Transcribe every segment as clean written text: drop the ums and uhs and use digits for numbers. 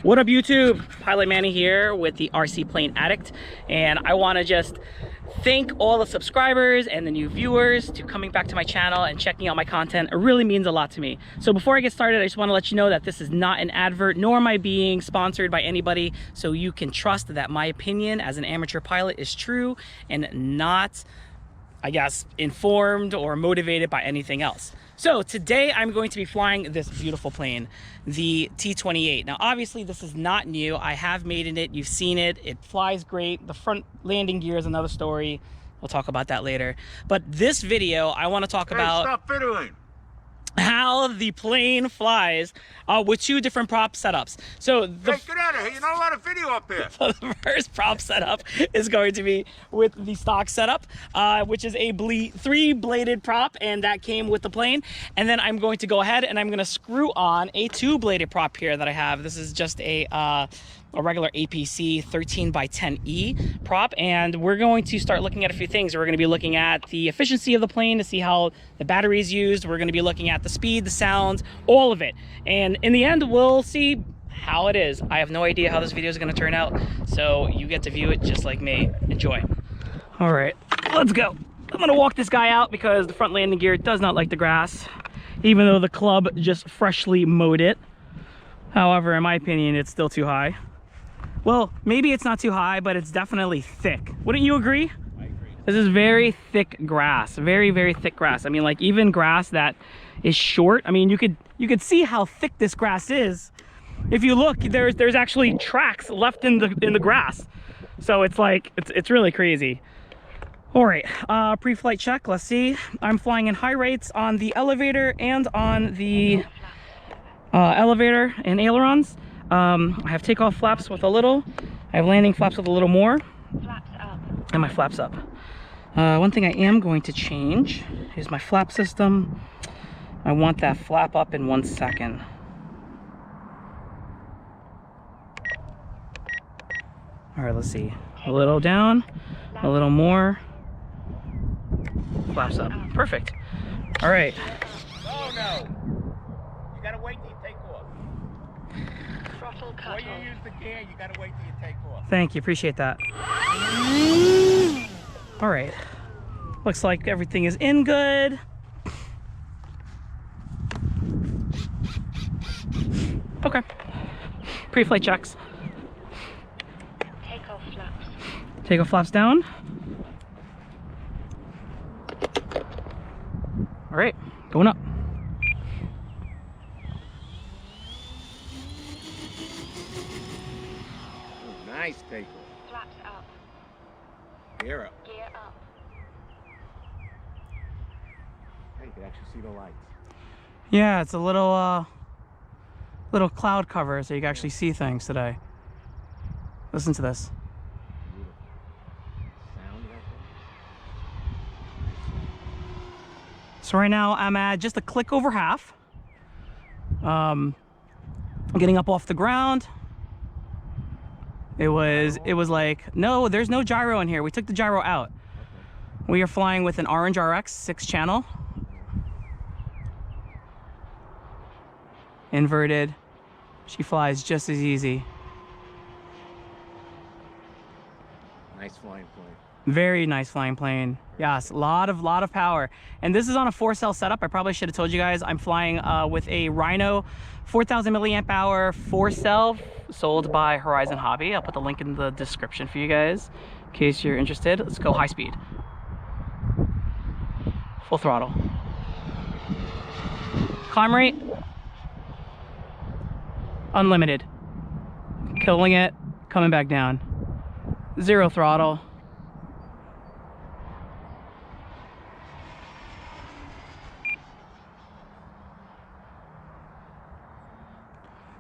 What up YouTube? Pilot Manny here with the RC Plane Addict, and I want to just thank all the subscribers and the new viewers to coming back to my channel and checking out my content. It really means a lot to me. So before I get started, I just want to let you know that this is not an advert, nor am I being sponsored by anybody, so you can trust that my opinion as an amateur pilot is true and not, I guess, informed or motivated by anything else. So today I'm going to be flying this beautiful plane, the T28. Now obviously this is not new. I have mated it, you've seen it. It flies great. The front landing gear is another story. We'll talk about that later. But this video, I want to talk about stop videoing. How the plane flies with two different prop setups. So the Hey, get out of here. You're not allowed to video up here. So the first prop setup is going to be with the stock setup, which is a three-bladed prop, and that came with the plane. And then I'm going to go ahead and I'm going to screw on a two-bladed prop here that I have. This is just a regular APC 13x10E prop, and we're going to start looking at a few things. We're going to be looking at the efficiency of the plane to see how the battery is used. We're going to be looking at the speed, the sound, all of it. And in the end, we'll see how it is. I have no idea how this video is going to turn out, so you get to view it just like me. Enjoy. All right, let's go. I'm going to walk this guy out because the front landing gear does not like the grass, even though the club just freshly mowed it. However, in my opinion, it's still too high. Well, maybe it's not too high, but it's definitely thick. Wouldn't you agree? I agree. This is very thick grass, very, very thick grass. I mean, like even grass that is short. I mean, you could see how thick this grass is. If you look, there's actually tracks left in the grass. So it's like, it's really crazy. All right, pre-flight check, let's see. I'm flying in high rates on the elevator and on the elevator and ailerons. I have takeoff flaps with a little. I have landing flaps with a little more. Flaps up. And my flaps up. One thing I am going to change is my flap system. I want that flap up in 1 second. All right, let's see. A little down, a little more. Flaps up. Perfect. All right. Oh no. You gotta wait till you take off. Throttle cut When off. you use the gear, you gotta wait till you take off. Thank you, appreciate that. All right. Looks like everything is in good. Okay. Pre-flight checks. Takeoff flaps. Takeoff flaps down. All right, going up. Oh, nice takeoff. Flaps up. Gear up. Gear up. Hey, you can actually see the lights. Yeah, it's a little cloud cover, so you can actually see things today. Listen to this. Beautiful. Sound right there. So right now I'm at just a click over half. Getting up off the ground. It was like, no, there's no gyro in here. We took the gyro out. Okay. We are flying with an Orange RX 6-channel. Inverted. She flies just as easy. Nice flying plane. Very nice flying plane. Yes, a lot of power. And this is on a 4-cell setup. I probably should have told you guys I'm flying with a Rhino 4,000 milliamp hour 4-cell sold by Horizon Hobby. I'll put the link in the description for you guys in case you're interested. Let's go high speed. Full throttle. Climb rate. Unlimited. Killing it, coming back down. 0 throttle.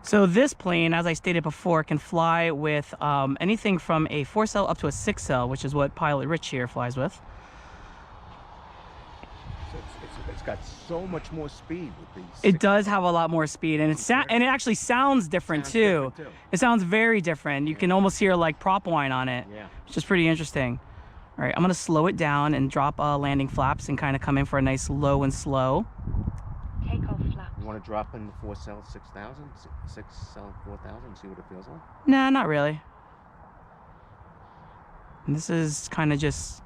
So this plane, as I stated before, can fly with anything from a 4-cell up to a 6-cell, which is what Pilot Rich here flies with. So it's got so much more speed with these. It does have a lot more speed, and it actually sounds different too. It sounds very different. You can almost hear like prop whine on it, Yeah. which is pretty interesting. All right, I'm gonna slow it down and drop landing flaps and kind of come in for a nice low and slow. Takeoff flaps. You want want to drop in the 4 cell 6,000, 6 cell 4,000, and see what it feels like? Nah, not really. And this is kind of just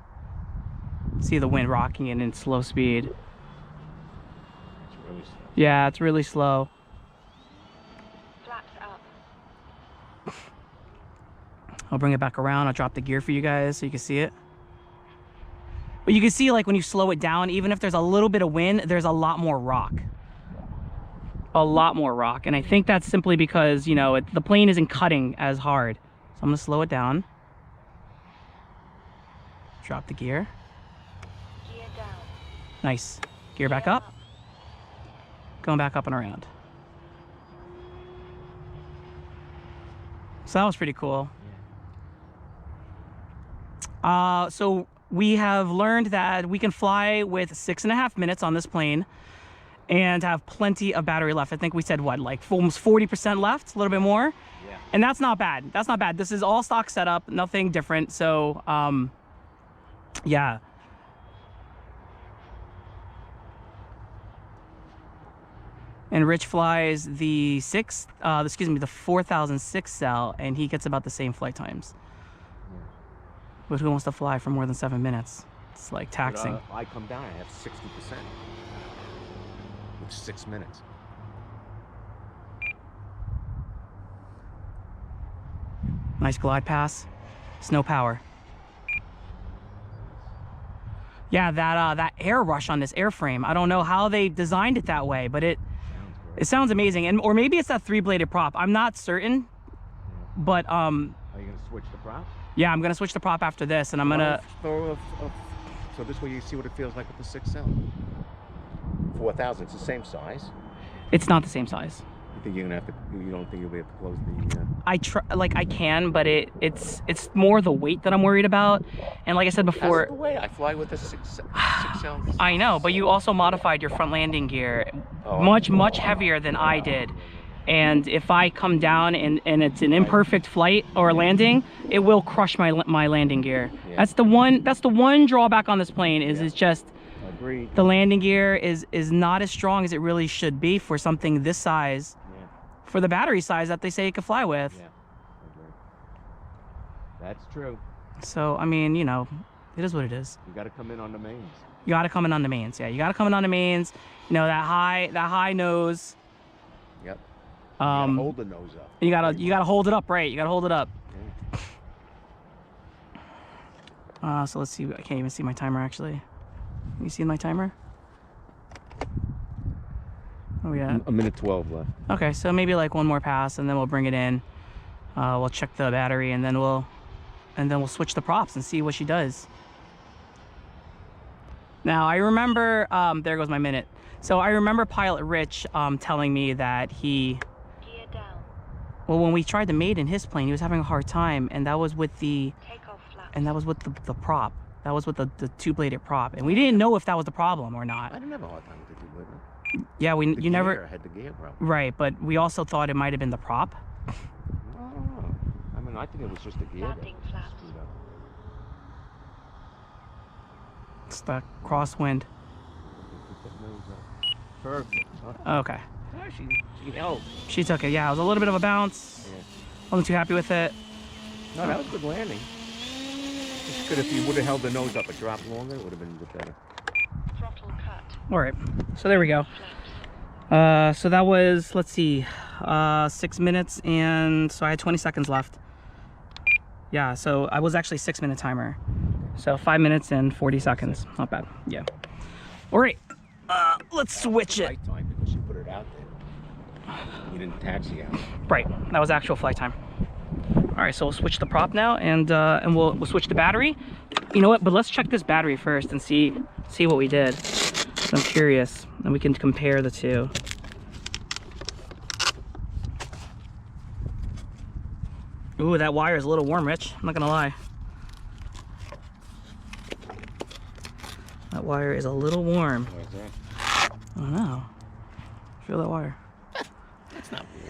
see the wind rocking it in slow speed. It's really slow. Yeah, it's really slow. Flaps up. I'll bring it back around. I'll drop the gear for you guys so you can see it. But you can see, like, when you slow it down, even if there's a little bit of wind, there's a lot more rock. A lot more rock. And I think that's simply because, you know, the plane isn't cutting as hard. So I'm going to slow it down. Drop the gear. Gear down. Nice. Gear back up. Going back up and around. So that was pretty cool. So we have learned that we can fly with 6.5 minutes on this plane and have plenty of battery left. I think we said what, like almost 40% left, a little bit more. Yeah. And that's not bad. That's not bad. This is all stock setup, nothing different. So, yeah. And Rich flies the 4006 cell, and he gets about the same flight times. But who wants to fly for more than 7 minutes? It's like taxing. But, I come down, I have 60%, which is 6 minutes. Nice glide pass. Snow power. Yeah, that air rush on this airframe. I don't know how they designed it that way, but it sounds amazing. And or maybe it's that 3-bladed prop. I'm not certain, but Are you gonna switch the prop? yeah, I'm gonna switch the prop after this, and I'm gonna throw so this way you see what it feels like with the 6 cell. 4,000. It's the same size. It's not the same size. You think you're gonna have to? You don't think you'll be able to close the? I can, but it's more the weight that I'm worried about. And like I said before, That's the way I fly with the 6 cell. I know, but you also modified your front landing gear much heavier than I did. And if I come down and it's an imperfect flight or landing, it will crush my landing gear. Yeah. That's the one drawback on this plane is it's just Agreed. the landing gear is not as strong as it really should be for something this size, for the battery size that they say it could fly with. Yeah, agreed. That's true. So I mean, you know, it is what it is. You got to come in on the mains. You got to come in on the mains. Yeah, you got to come in on the mains. You know, that high nose. Yep. You gotta hold the nose up. You gotta hold it up, right? You gotta hold it up. Yeah. So let's see. I can't even see my timer actually. Can you see my timer? Oh yeah. A minute 12 left. Okay, so maybe like one more pass, and then we'll bring it in. We'll check the battery, and then we'll switch the props and see what she does. Now I remember. There goes my minute. So I remember Pilot Rich telling me that he. Gear down. Well, when we tried to mate in his plane, he was having a hard time, and that was with the. Takeoff flaps. And that was with the prop. That was with the 2-bladed prop, and we didn't know if that was the problem or not. I didn't have a hard time with the 2-bladed. Yeah, The never. gear had the gear problem. Right, but we also thought it might have been the prop. Oh, I mean, I think it was just the gear. Landing flaps. Screwed up. It's the crosswind. Keep that nose up. Perfect. Huh? Okay. Oh, she held. She took it. Yeah, it was a little bit of a bounce. Yeah. Wasn't too happy with it. No, that was good landing. It's good if you would have held the nose up a drop longer, it would have been a bit better. Throttle cut. All right. So there we go. Flaps. So that was, let's see, 6 minutes, and so I had 20 seconds left. Yeah, so I was actually 6-minute timer. So 5 minutes and 40 seconds. Not bad. Yeah. All right. Let's switch it. Flight time because you put it out there. You didn't taxi out. Right. That was actual flight time. All right, so we'll switch the prop now, and we'll switch the battery. You know what? But let's check this battery first and see what we did. I'm curious, and we can compare the two. Ooh, that wire is a little warm, Rich. I'm not gonna lie. That wire is a little warm. Where's that? I don't know. Feel that wire. That's not weird.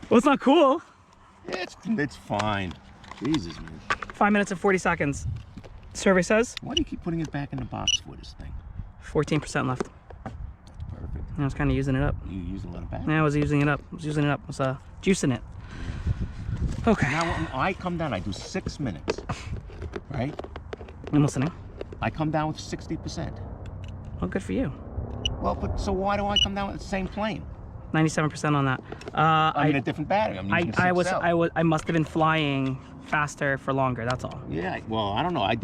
Well, it's not cool. It's fine. Jesus, man. 5 minutes and 40 seconds. Survey says Why do you keep putting it back in the box for this thing? 14% left. I was kind of using it up. You use a lot of battery. Yeah, I was using it up. I was juicing it. Okay. Now when I come down, I do 6 minutes, right? I'm listening. I come down with 60%. Well, good for you. Well, but so why do I come down with the same plane? 97% on that. I mean a different battery. I'm using a 6L. I must have been flying faster for longer. That's all. Yeah, well, I don't know. I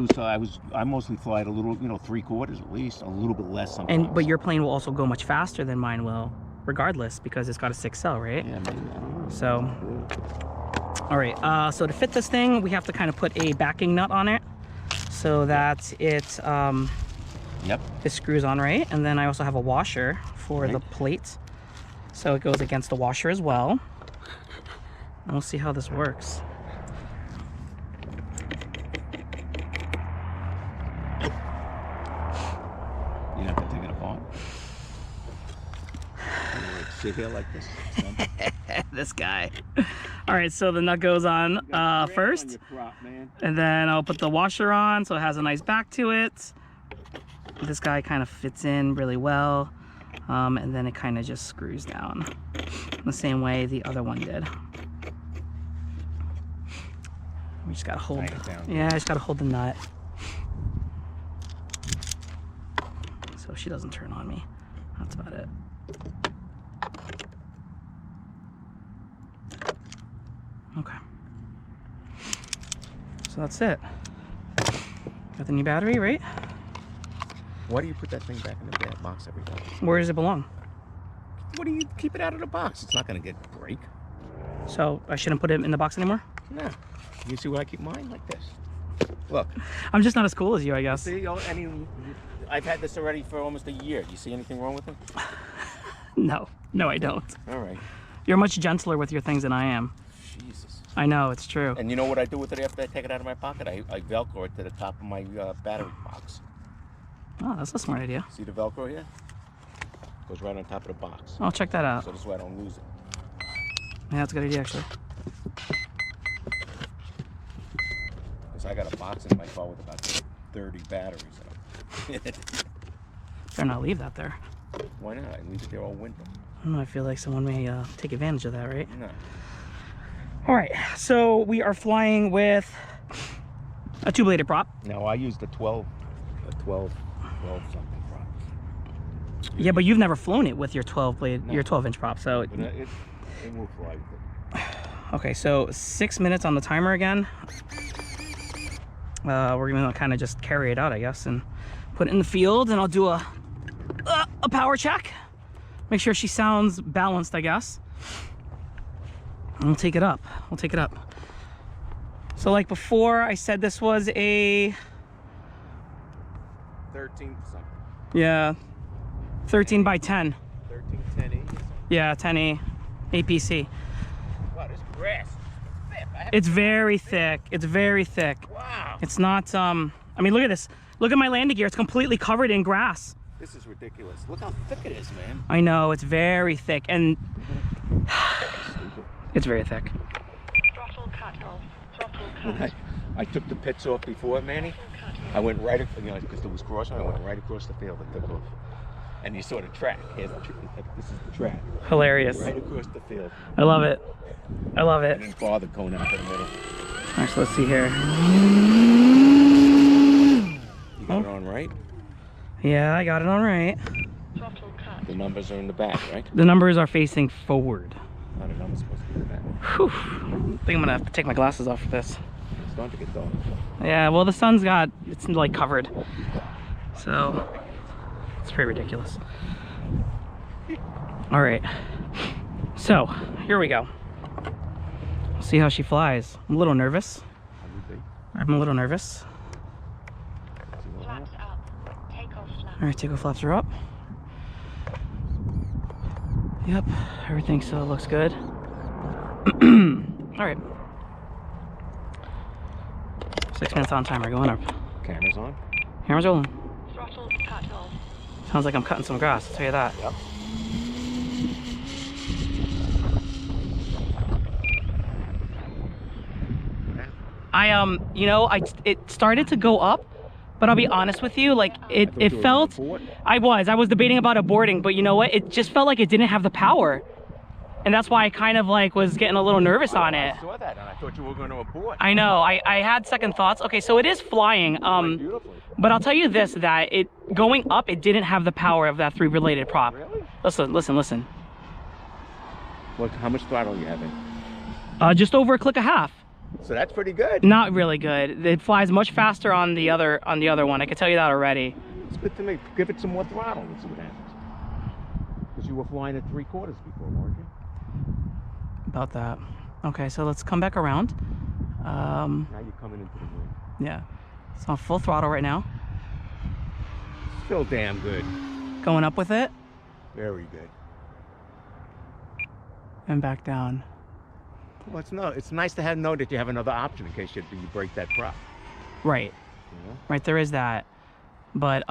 mostly fly at a little, 3/4 at least, a little bit less sometimes. But your plane will also go much faster than mine will, regardless, because it's got a 6L, right? Yeah, maybe. I don't know. So, all right. So to fit this thing, we have to kind of put a backing nut on it, so that it Yep. it screws on right. And then I also have a washer for the plate, so it goes against the washer as well. And we'll see how this works. You have to take it apart. Sit here like this. This guy. All right, so the nut goes on first, and then I'll put the washer on so it has a nice back to it. This guy kind of fits in really well, and then it kind of just screws down the same way the other one did. We just gotta hold. Yeah, I just gotta hold the nut so she doesn't turn on me. That's about it. Okay. So that's it. Got the new battery, right? Why do you put that thing back in the box every time? Where does it belong? What do you keep it out of the box? It's not going to break. So I shouldn't put it in the box anymore? No. You see where I keep mine? Like this. Look. I'm just not as cool as you, I guess. See, I've had this already for almost a year. Do you see anything wrong with it? No, I don't. All right. You're much gentler with your things than I am. Jesus. I know, it's true. And you know what I do with it after I take it out of my pocket? I Velcro it to the top of my battery box. Oh, that's a smart idea. See the Velcro here? Goes right on top of the box. I'll check that out. So this way I don't lose it. Yeah, that's a good idea, actually. Because I got a box in my car with about 30 batteries in it. Better not leave that there. Why not? I leave it there all winter. I don't know, I feel like someone may take advantage of that, right? No. All right, so we are flying with a 2-bladed prop. No, I used a 12 something prop. Yeah, but you've never flown it with your 12-inch prop, so. But it will fly with it. Okay, so 6 minutes on the timer again. We're gonna kind of just carry it out, I guess, and put it in the field, and I'll do a power check. Make sure she sounds balanced, I guess. And we'll take it up. We'll take it up. So like before, I said this was a 13 something. yeah, 13 by 10. 13 10E. Yeah, 10E APC. Wow, this grass. It's very thick. It's very thick. Wow. It's not. I mean, look at this. Look at my landing gear. It's completely covered in grass. This is ridiculous. Look how thick it is, man. I know, it's very thick, and it's very thick. Throttle cut off. Throttle When cut. I took the pits off before, Manny, I went right, because there was crossing, I went right across the field and took off. And you saw the track. Here's this is the track. Hilarious. Right across the field. I love it. I love I it. didn't bother going out in the middle. All right, so let's see here. You got it on right? Yeah, I got it on right. Throttle cut. The numbers are in the back, right? The numbers are facing forward. No, the numbers supposed to be in the back. Whew. I think I'm gonna have to take my glasses off for this. It's starting to get dark. Yeah, well, the sun's it's like covered. So, it's pretty ridiculous. All right. So, here we go. See how she flies. I'm a little nervous. I'm a little nervous. Flaps up. Takeoff flaps. All right, takeoff flaps are up. Yep, everything still looks good. All right. 6 minutes on timer, going up. Camera's on? Camera's rolling. Throttle cut off. Sounds like I'm cutting some grass, I'll tell you that. Yep. It started to go up, But I'll be honest with you, like it you were felt, gonna abort. I was debating about aborting, but you know what? It just felt like it didn't have the power. And that's why I kind of like was getting a little nervous on it. I saw that and I thought you were going to abort. I know, I had second thoughts. Okay, so it is flying, Beautifully. but I'll tell you this, that it going up, it didn't have the power of that 3 related prop. Really? Listen. What, how much throttle are you having? Just over a click a half. So that's pretty good. Not really good. It flies much faster on the other one. I can tell you that already. It's good to me. Give it some more throttle and see what happens. Because you were flying at 3/4 before, weren't you? About that. Okay, so let's come back around. Now you're coming into the wind. Yeah. It's on full throttle right now. Still damn good. Going up with it Very good. and back down. Well, it's nice to know that you have another option in case you break that prop. Right. You know? Right, there is that. But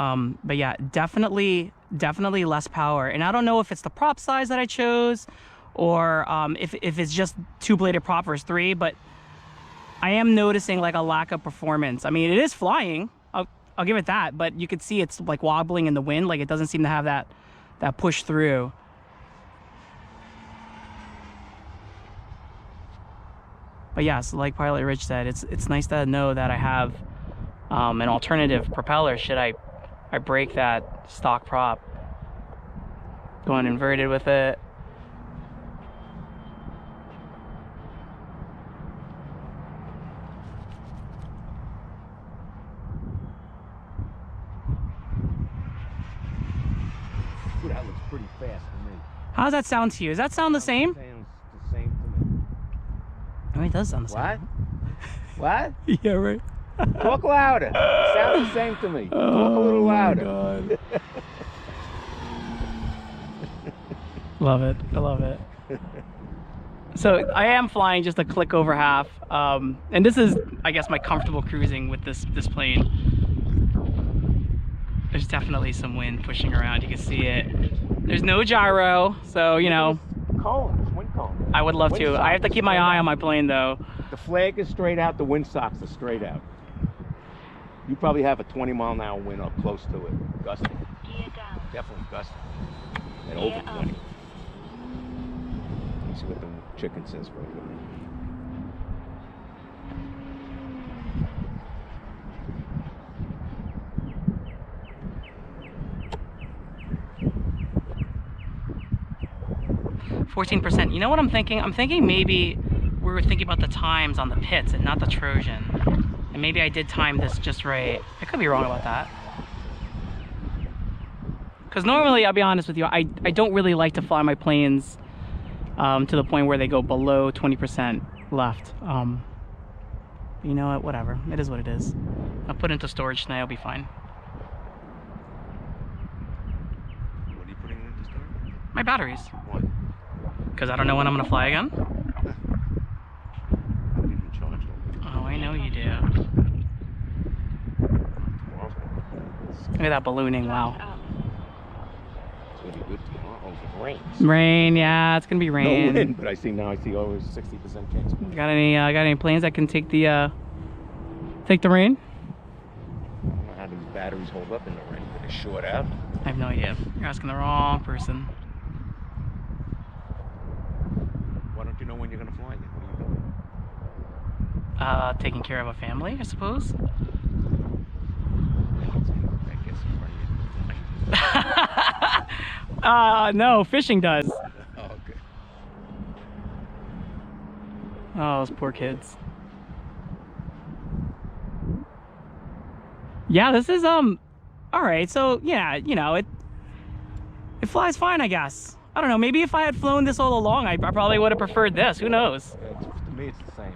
yeah, definitely less power. And I don't know if it's the prop size that I chose or if it's just 2-bladed prop versus 3, but I am noticing like a lack of performance. I mean, it is flying. I'll give it that, but you could see it's like wobbling in the wind. Like it doesn't seem to have that push through. But yes, like Pilot Rich said, it's nice to know that I have an alternative propeller should I break that stock prop. Going inverted with it. Ooh, that looks pretty fast to me. How does that sound to you? Does that sound the same? Sounds the same to me. I mean, it does sound the What? same. What? Yeah, right. Talk louder. Sounds the same to me. Talk a little louder. God. Love it. I love it. So I am flying just a click over half, and this is, I guess, my comfortable cruising with this plane. There's definitely some wind pushing around. You can see it. There's no gyro, so you know. Cone, wind cone. I would love to. I have to keep my eye on my plane though. The flag is straight out. The wind socks are straight out. You probably have a 20-mile-an-hour wind up close to it. Gusting. Gear down. Definitely gusting. And Gear over up. 20. Let's see what the chicken says right here. %. You know what I'm thinking? I'm thinking maybe we were thinking about the times on the pits and not the Trojan. And maybe I did time this just right. I could be wrong about that. Because normally, I'll be honest with you, I don't really like to fly my planes to the point where they go below 20% left. You know what? Whatever. It is what it is. I'll put it into storage tonight. I'll be fine. What are you putting in this time? My batteries. What? Because I don't know when I'm going to fly again. I didn't even charge them. Oh, I know you do. Tomorrow's Look at that ballooning. Wow. Up. gonna be good tomorrow. Oh, it rains. Rain, yeah, it's gonna be rain. No wind, but I see always 60% chance. Got any planes that can take the rain? I don't know how these batteries hold up in the rain. They're short out. I have no idea. You're asking the wrong person. Why don't you know when you're gonna fly? What are you doing? Taking care of a family, I suppose. I guess you're right. No, fishing does. Oh, okay. Oh, those poor kids. Yeah, this is all right. So yeah, you know, it flies fine, I guess. I don't know. Maybe if I had flown this all along, I probably would have preferred this. Who knows? To me, it's the same.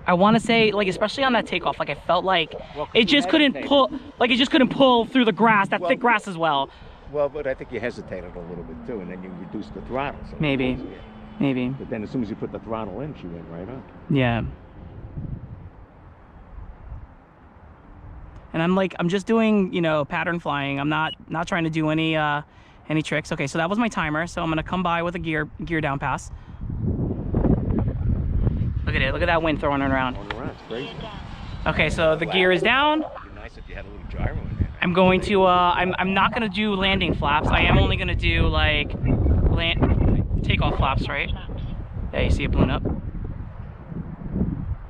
I want to say, like, especially on that takeoff, like I felt like Well, 'cause it you just couldn't hesitated. pull, like it just couldn't pull through the grass, that Well- thick grass as well. Well, but I think you hesitated a little bit too, and then you reduced the throttle. So Maybe. Maybe. But then as soon as you put the throttle in, she went right up. Yeah. And I'm just doing, you know, pattern flying. I'm not trying to do any tricks. Okay, so that was my timer. So I'm gonna come by with a gear down pass. Look at it. Look at that wind throwing it around. On the run, it's great. Gear down. Okay, so the gear is down. You're I'm going to, I'm not going to do landing flaps. I am only going to do like takeoff flaps, right? Yeah, you see it balloon up?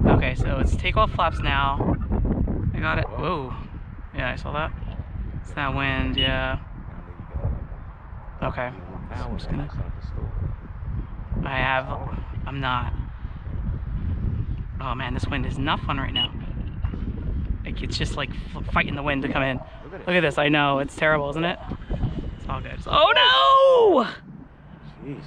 Okay, so it's takeoff flaps now. I got it. Whoa. Yeah, I saw that. It's that wind, yeah. Okay. So I'm just gonna... I'm not. Oh man, this wind is not fun right now. Like, it's just like fighting the wind to come in. Look at this, I know, it's terrible, isn't it? It's all good. Oh no! Jeez.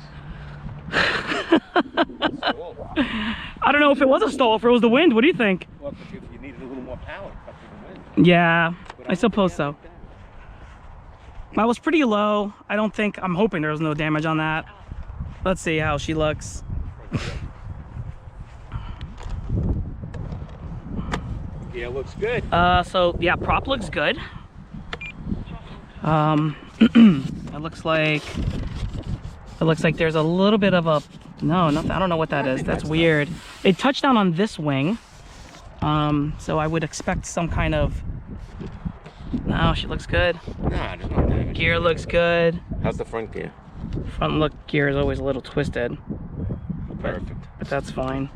I don't know if it was a stall, if it was the wind. What do you think? Well, if you needed a little more power, cut through the wind. Yeah, I suppose so. That was pretty low. I'm hoping there was no damage on that. Let's see how she looks. Yeah, it looks good. So yeah, prop looks good. It looks like there's a little bit of a, no, nothing. I don't know what that is. That's weird. It touched down on this wing. So I would expect some kind of, no, she looks good. Nah, there's no damage. Gear looks good. How's the front gear? Front look gear is always a little twisted. Perfect. But that's fine.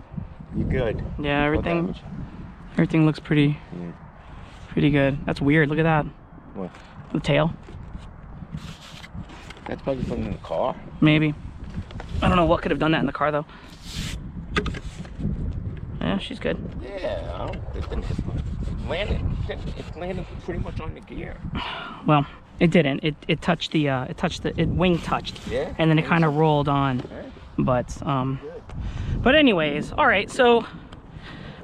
You good? Yeah, No damage. everything looks pretty good. That's weird. Look at that. What? The tail. That's probably from in the car. Maybe. I don't know what could have done that in the car though. Yeah, she's good. Yeah, it landed pretty much on the gear. Well, it didn't. It touched the wing touched. Yeah. And then it kind of rolled on. Right. But anyways, all right. So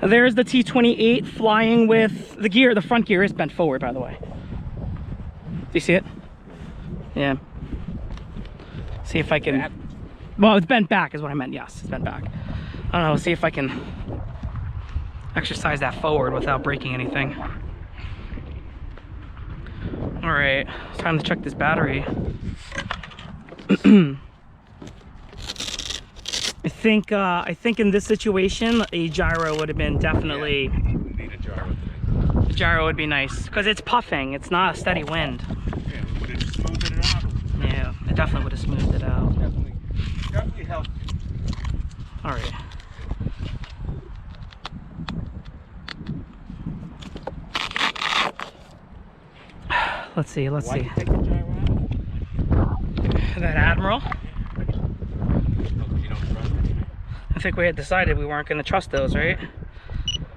there's the T28 flying with the gear. The front gear is bent forward, by the way. Do you see it? Yeah. See if I can. Well, it's bent back is what I meant. Yes, it's bent back. I don't know. See if I can exercise that forward without breaking anything. All right, it's time to check this battery. I think in this situation, a gyro would have been definitely. Yeah, we need a gyro. A gyro would be nice because it's puffing. It's not a steady wind. Yeah, would it smooth it out? Yeah, it definitely would have smoothed it out. Definitely helped. All right. Let's see. Why'd you take the gyro out? That Admiral. No, 'cause you don't trust it. I think we had decided we weren't going to trust those, right?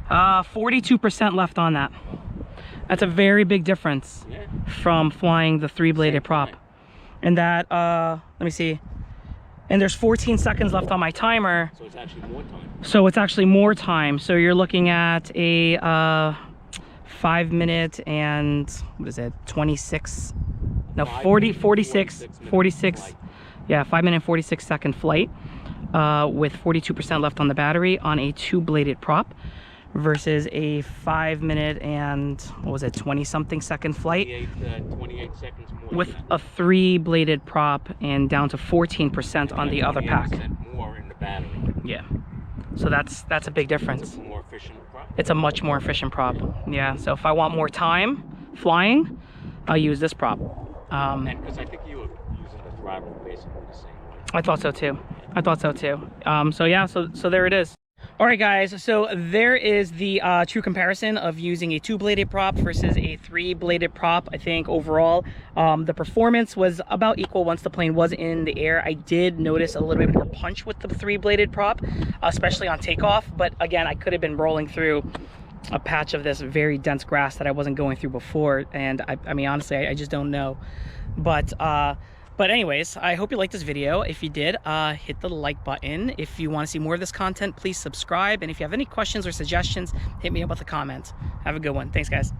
42% left on that. That's a very big difference from flying the 3-bladed prop. And that, let me see. And there's 14 seconds left on my timer. So it's actually more time. So it's actually more time. So you're looking at a 5 minute and, what is it, 26? No, 46. Yeah, 5 minute and 46 second flight with 42% left on the battery on a 2-bladed prop versus a 5 minute and, what was it, 20 something second flight 28 seconds more with a 3-bladed prop and down to 14% on the other pack. More in the battery. Yeah, so that's a big difference. It's a more efficient prop. It's a much more efficient prop. Yeah, so if I want more time flying, I'll use this prop. And because I think you were using the throttle basically the same way. I thought so too. So yeah, so there it is. All right, guys, so there is the true comparison of using a 2-bladed prop versus a 3-bladed prop. I think overall, the performance was about equal once the plane was in the air. I did notice a little bit more punch with the 3-bladed prop, especially on takeoff. But again, I could have been rolling through a patch of this very dense grass that I wasn't going through before. And I mean, honestly, I just don't know. But anyways, I hope you liked this video. If you did, hit the like button. If you want to see more of this content, please subscribe. And if you have any questions or suggestions, hit me up with a comment. Have a good one. Thanks, guys.